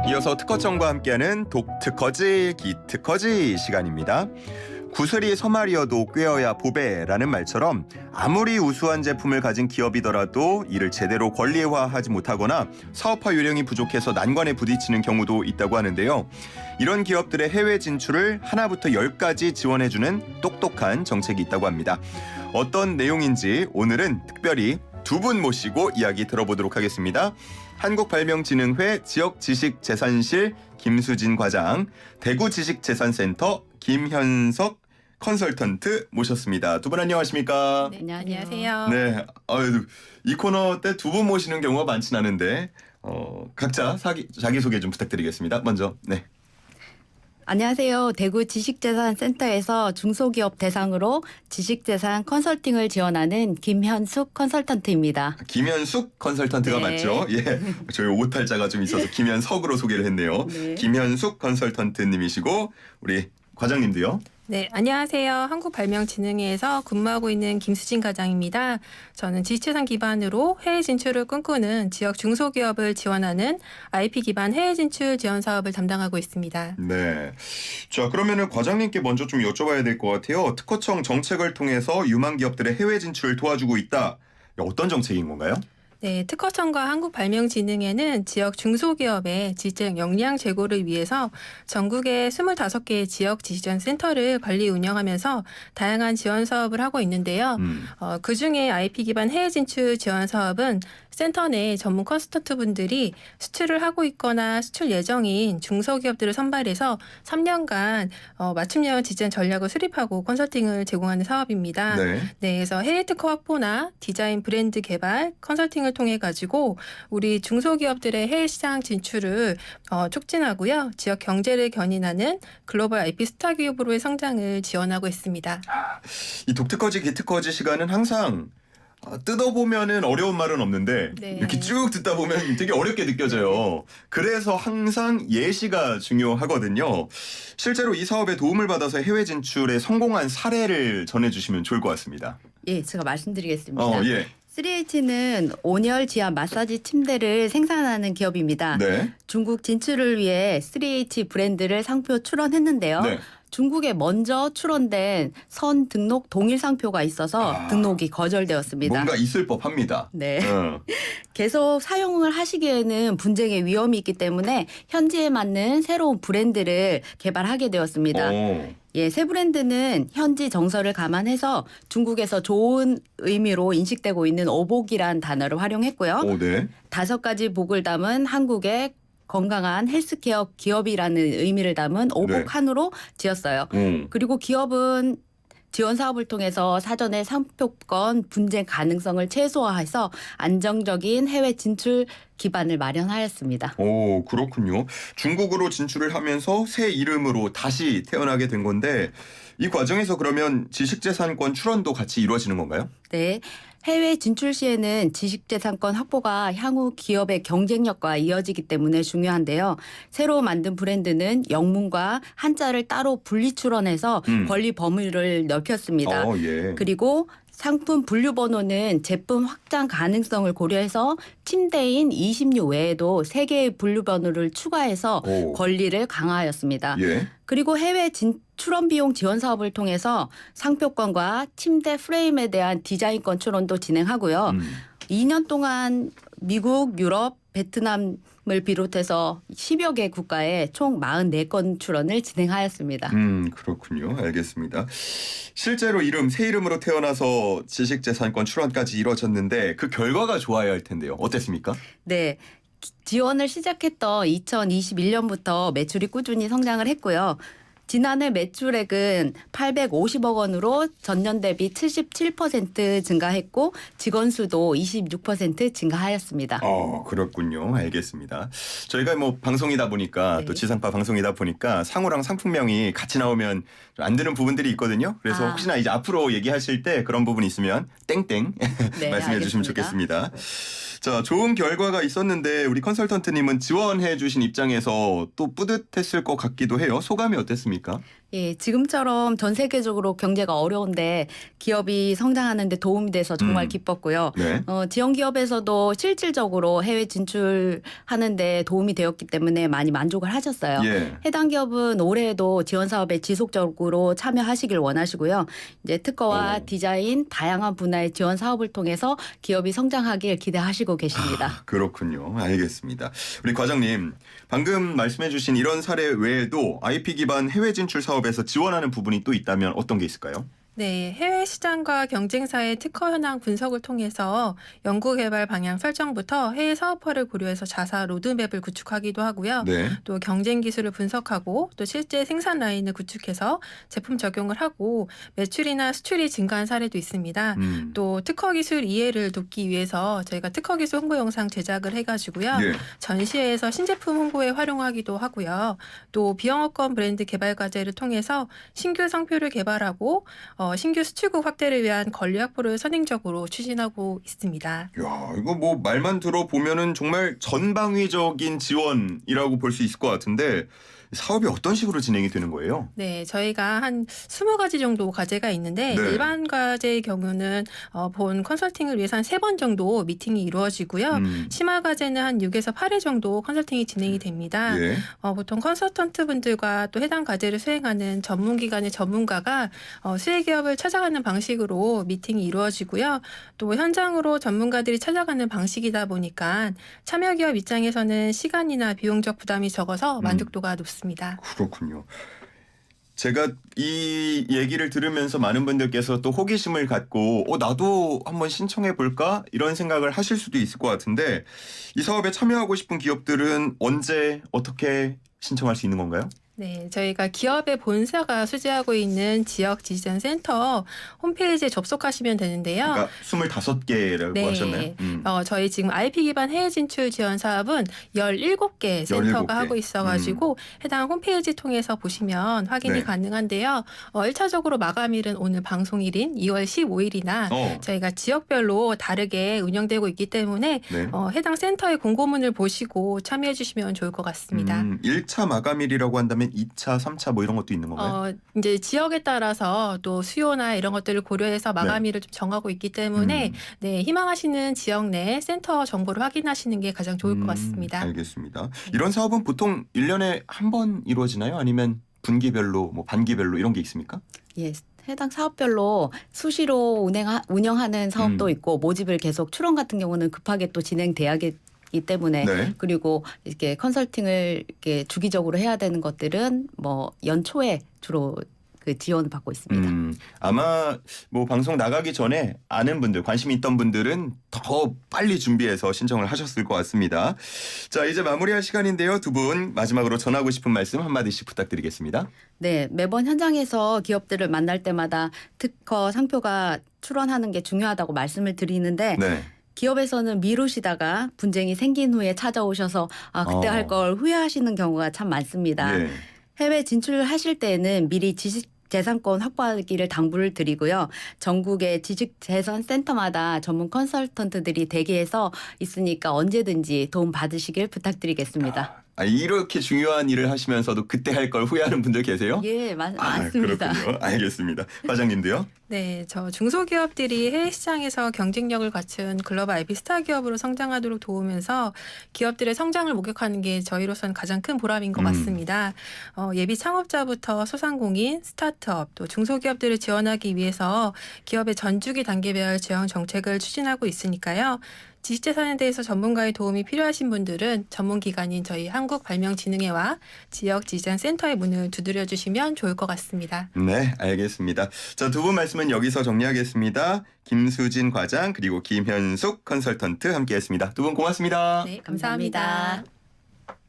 이어서 특허청과 함께하는 독특허지 기특허지 시간입니다. 구슬이 서말이어도 꿰어야 보배라는 말처럼 아무리 우수한 제품을 가진 기업이더라도 이를 제대로 권리화하지 못하거나 사업화 요령이 부족해서 난관에 부딪히는 경우도 있다고 하는데요. 이런 기업들의 해외 진출을 하나부터 10까지 지원해주는 똑똑한 정책이 있다고 합니다. 어떤 내용인지 오늘은 특별히 두 분 모시고 이야기 들어보도록 하겠습니다. 한국발명진흥회 지역지식재산실 김수진 과장, 대구지식재산센터 김현석 컨설턴트 모셨습니다. 두 분 안녕하십니까? 네, 안녕하세요. 네, 이 코너 때 두 분 모시는 경우가 많진 않은데 각자 자기소개 좀 부탁드리겠습니다. 먼저, 네. 안녕하세요. 대구 지식재산센터에서 중소기업 대상으로 지식재산 컨설팅을 지원하는 김현숙 컨설턴트입니다. 김현숙 컨설턴트가 네. 맞죠? 예, 저희 오탈자가 좀 있어서 김현석으로 소개를 했네요. 네. 김현숙 컨설턴트님이시고 우리 과장님도요. 네, 안녕하세요. 한국발명진흥회에서 근무하고 있는 김수진 과장입니다. 저는 지식재산 기반으로 해외 진출을 꿈꾸는 지역 중소기업을 지원하는 IP 기반 해외 진출 지원 사업을 담당하고 있습니다. 네. 자, 그러면은 과장님께 먼저 좀 여쭤봐야 될 것 같아요. 특허청 정책을 통해서 유망 기업들의 해외 진출을 도와주고 있다. 어떤 정책인 건가요? 네, 특허청과 한국발명진흥회는 지역 중소기업의 지적 역량 제고를 위해서 전국의 25개의 지역 지식재산 센터를 관리 운영하면서 다양한 지원 사업을 하고 있는데요. 그중에 IP 기반 해외 진출 지원 사업은 센터 내 전문 컨설턴트 분들이 수출을 하고 있거나 수출 예정인 중소기업들을 선발해서 3년간 맞춤형 지정 전략을 수립하고 컨설팅을 제공하는 사업입니다. 네. 네, 그래서 해외 특허 확보나 디자인 브랜드 개발, 컨설팅을 통해 가지고 우리 중소기업들의 해외 시장 진출을 촉진하고요. 지역 경제를 견인하는 글로벌 IP 스타 기업으로의 성장을 지원하고 있습니다. 이 독특허지 기특허지 시간은 항상 뜯어보면은 어려운 말은 없는데 네. 이렇게 쭉 듣다 보면 되게 어렵게 느껴져요. 그래서 항상 예시가 중요하거든요. 실제로 이 사업에 도움을 받아서 해외 진출에 성공한 사례를 전해주시면 좋을 것 같습니다. 예, 제가 말씀드리겠습니다. 예. 3H는 온열 지압 마사지 침대를 생산하는 기업입니다. 네. 중국 진출을 위해 3H 브랜드를 상표 출원했는데요. 네. 중국에 먼저 출원된 선 등록 동일 상표가 있어서 등록이 거절되었습니다. 뭔가 있을 법합니다. 네. 어. 계속 사용을 하시기에는 분쟁의 위험이 있기 때문에 현지에 맞는 새로운 브랜드를 개발하게 되었습니다. 예, 새 브랜드는 현지 정서를 감안해서 중국에서 좋은 의미로 인식되고 있는 오복이란 단어를 활용했고요. 네. 5가지 복을 담은 한국의 건강한 헬스케어 기업이라는 의미를 담은 오복한으로 지었어요. 그리고 기업은 지원 사업을 통해서 사전에 상표권 분쟁 가능성을 최소화해서 안정적인 해외 진출 기반을 마련하였습니다. 오, 그렇군요. 중국으로 진출을 하면서 새 이름으로 다시 태어나게 된 건데 이 과정에서 그러면 지식재산권 출원도 같이 이루어지는 건가요? 네. 해외 진출 시에는 지식재산권 확보가 향후 기업의 경쟁력과 이어지기 때문에 중요한데요. 새로 만든 브랜드는 영문과 한자를 따로 분리 출원해서 권리 범위를 넓혔습니다. 예. 그리고 상품 분류 번호는 제품 확장 가능성을 고려해서 침대인 20류 외에도 3개의 분류 번호를 추가해서 권리를 강화하였습니다. 예. 그리고 해외 출원 비용 지원 사업을 통해서 상표권과 침대 프레임에 대한 디자인권 출원도 진행하고요. 2년 동안 미국, 유럽, 베트남을 비롯해서 10여 개 국가에 총 44건 출원을 진행하였습니다. 그렇군요. 알겠습니다. 실제로 새 이름으로 태어나서 지식재산권 출원까지 이루어졌는데 그 결과가 좋아야 할 텐데요. 어땠습니까? 네. 지원을 시작했던 2021년부터 매출이 꾸준히 성장을 했고요. 지난해 매출액은 850억 원으로 전년 대비 77% 증가했고 직원 수도 26% 증가하였습니다. 그렇군요. 알겠습니다. 저희가 방송이다 보니까 네. 또 지상파 방송이다 보니까 상호랑 상품명이 같이 나오면 안 되는 부분들이 있거든요. 그래서 혹시나 이제 앞으로 얘기하실 때 그런 부분이 있으면 땡땡 네, 말씀해 주시면 알겠습니다. 좋겠습니다. 자, 좋은 결과가 있었는데 우리 컨설턴트님은 지원해 주신 입장에서 또 뿌듯했을 것 같기도 해요. 소감이 어땠습니까? 예, 지금처럼 전 세계적으로 경제가 어려운데 기업이 성장하는 데 도움이 돼서 정말 기뻤고요. 네. 지원 기업에서도 실질적으로 해외 진출하는 데 도움이 되었기 때문에 많이 만족을 하셨어요. 예. 해당 기업은 올해에도 지원 사업에 지속적으로 참여하시길 원하시고요. 이제 특허와 디자인 다양한 분야의 지원 사업을 통해서 기업이 성장하길 기대하시고 계십니다. 그렇군요. 알겠습니다. 우리 과장님, 방금 말씀해 주신 이런 사례 외에도 IP 기반 해외 진출 사업에서 지원하는 부분이 또 있다면 어떤 게 있을까요? 네, 해외 시장과 경쟁사의 특허 현황 분석을 통해서 연구개발 방향 설정부터 해외 사업화를 고려해서 자사 로드맵을 구축하기도 하고요. 네. 또 경쟁 기술을 분석하고 또 실제 생산 라인을 구축해서 제품 적용을 하고 매출이나 수출이 증가한 사례도 있습니다. 또 특허 기술 이해를 돕기 위해서 저희가 특허 기술 홍보 영상 제작을 해가지고요. 예. 전시회에서 신제품 홍보에 활용하기도 하고요. 또 비영업권 브랜드 개발 과제를 통해서 신규 상표를 개발하고 신규 수출국 확대를 위한 권리 확보를 선행적으로 추진하고 있습니다. 야, 이거 뭐 말만 들어보면은 정말 전방위적인 지원이라고 볼 수 있을 것 같은데 사업이 어떤 식으로 진행이 되는 거예요? 네, 저희가 한 20가지 정도 과제가 있는데 네. 일반 과제의 경우는 본 컨설팅을 위해서 한 3번 정도 미팅이 이루어지고요. 심화 과제는 한 6에서 8회 정도 컨설팅이 진행이 됩니다. 예. 보통 컨설턴트 분들과 또 해당 과제를 수행하는 전문기관의 전문가가 수혜기업을 찾아가는 방식으로 미팅이 이루어지고요. 또 현장으로 전문가들이 찾아가는 방식이다 보니까 참여기업 입장에서는 시간이나 비용적 부담이 적어서 만족도가 높습니다. 그렇군요. 제가 이 얘기를 들으면서 많은 분들께서 또 호기심을 갖고 나도 한번 신청해 볼까 이런 생각을 하실 수도 있을 것 같은데 이 사업에 참여하고 싶은 기업들은 언제 어떻게 신청할 수 있는 건가요? 네, 저희가 기업의 본사가 수주하고 있는 지역 지지전 센터 홈페이지에 접속하시면 되는데요. 그러니까 25개라고 네. 하셨나요? 저희 지금 IP 기반 해외 진출 지원 사업은 17개 센터가 17개. 하고 있어가지고 해당 홈페이지 통해서 보시면 확인이 네. 가능한데요. 1차적으로 마감일은 오늘 방송일인 2월 15일이나 저희가 지역별로 다르게 운영되고 있기 때문에 네. 해당 센터의 공고문을 보시고 참여해 주시면 좋을 것 같습니다. 1차 마감일이라고 한다면 2차, 3차 뭐 이런 것도 있는 건가요? 이제 지역에 따라서 또 수요나 이런 것들을 고려해서 마감일을 좀 정하고 있기 때문에 네, 희망하시는 지역 내 센터 정보를 확인하시는 게 가장 좋을 것 같습니다. 알겠습니다. 이런 사업은 보통 1년에 한 번 이루어지나요? 아니면 분기별로, 뭐 반기별로 이런 게 있습니까? 예. 해당 사업별로 수시로 운영하는 사업도 있고 모집을 계속 출원 같은 경우는 급하게 또 진행돼야겠기 때문에 네. 그리고 이렇게 컨설팅을 이렇게 주기적으로 해야 되는 것들은 뭐 연초에 주로 그 지원을 받고 있습니다. 아마 뭐 방송 나가기 전에 아는 분들, 관심이 있던 분들은 더 빨리 준비해서 신청을 하셨을 것 같습니다. 자, 이제 마무리할 시간인데요. 두 분 마지막으로 전하고 싶은 말씀 한마디씩 부탁드리겠습니다. 네, 매번 현장에서 기업들을 만날 때마다 특허 상표가 출원하는 게 중요하다고 말씀을 드리는데 네. 기업에서는 미루시다가 분쟁이 생긴 후에 찾아오셔서 그때 할 걸 후회하시는 경우가 참 많습니다. 예. 해외 진출하실 때는 미리 지식재산권 확보하기를 당부를 드리고요. 전국의 지식재산센터마다 전문 컨설턴트들이 대기해서 있으니까 언제든지 도움 받으시길 부탁드리겠습니다. 이렇게 중요한 일을 하시면서도 그때 할 걸 후회하는 분들 계세요? 예, 맞습니다. 그렇군요. 알겠습니다. 과장님도요? 네, 저 중소기업들이 해외 시장에서 경쟁력을 갖춘 글로벌 IP 스타 기업으로 성장하도록 도우면서 기업들의 성장을 목격하는 게 저희로서는 가장 큰 보람인 것 같습니다. 예비 창업자부터 소상공인, 스타트업, 또 중소기업들을 지원하기 위해서 기업의 전주기 단계별 지원 정책을 추진하고 있으니까요. 지식재산에 대해서 전문가의 도움이 필요하신 분들은 전문기관인 저희 한국발명진흥회와 지역지식재산센터의 문을 두드려 주시면 좋을 것 같습니다. 네, 알겠습니다. 자, 두 분 말씀은 여기서 정리하겠습니다. 김수진 과장 그리고 김현숙 컨설턴트 함께했습니다. 두 분 고맙습니다. 네, 감사합니다.